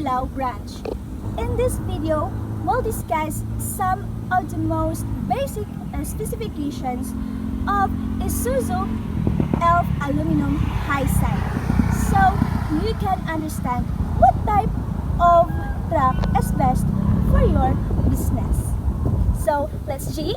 Marilao branch. In this video, we'll discuss some of the most basic specifications of Isuzu Elf aluminum high side, so you can understand what type of truck is best for your business. So let's G.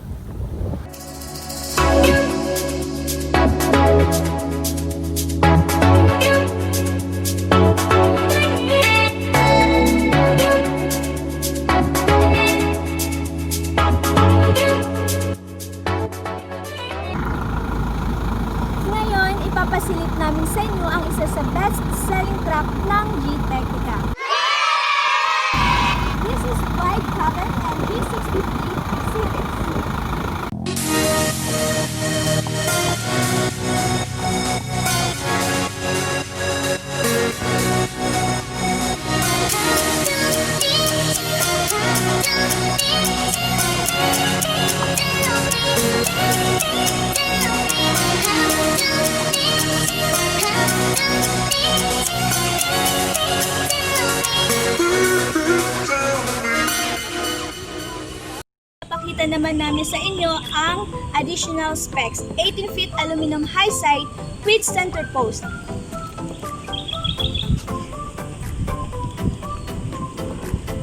Ngayon, ipapasilip namin sa inyo ang isa sa best-selling truck ng G-Tecnica. This is 5 and B63 series. Pakita naman namin sa inyo ang additional specs. 18 feet aluminum high side with center post.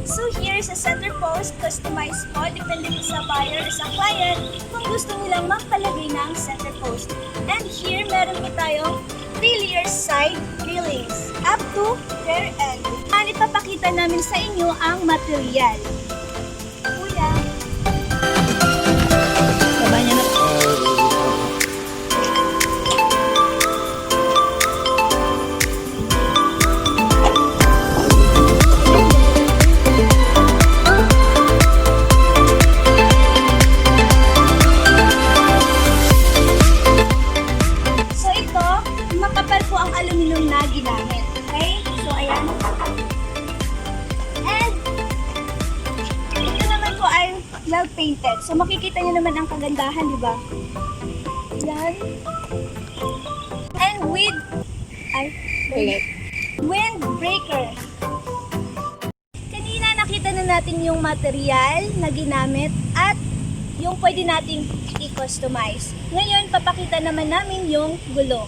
So here's a center post, customized po, depende sa buyer o sa client kung gusto nilang magpalagay ng center post. And here, meron po tayong 3-layer side railings up to rear end. And ipapakita namin sa inyo ang material. Kuya. Baba niya na. Ginamit. Okay? So, ayan. And, ito naman po ay well painted. So, makikita nyo naman ang kagandahan, di ba? Yan. And with windbreaker. Kanina nakita na natin yung material na ginamit at yung pwede nating i-customize. Ngayon, papakita naman namin yung gulong.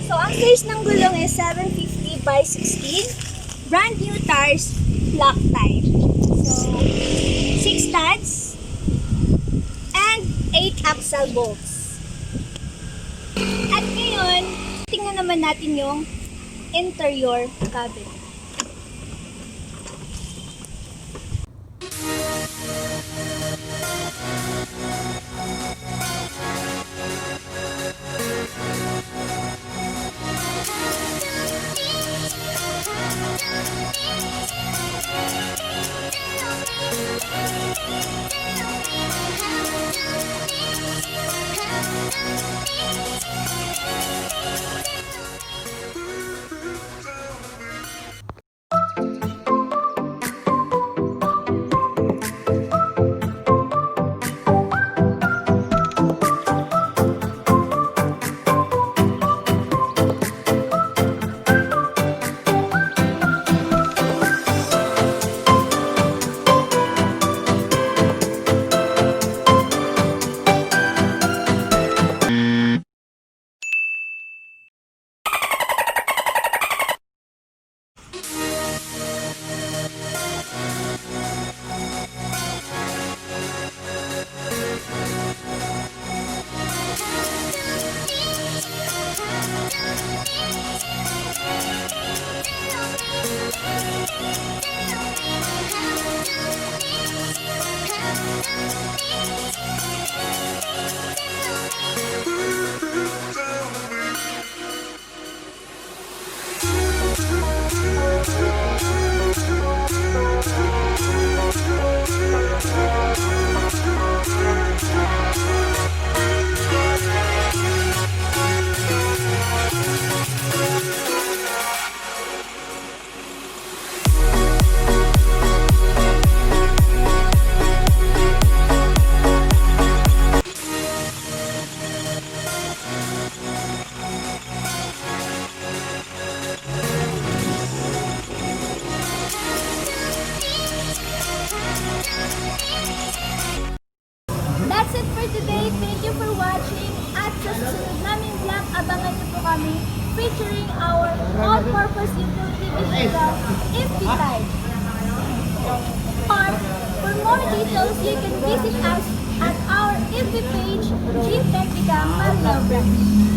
So, ang size ng gulong is 750 by 16. Brand new tires, black type. So, 6 studs and 8 axle bolts. At ngayon, tingnan naman natin yung interior cabin. susunod naming vlog, abangan niyo po kami featuring our all-purpose utility vehicle, FB Type. Or, for more details, you can visit us at our FB page, G-Tecnica Marilao branch.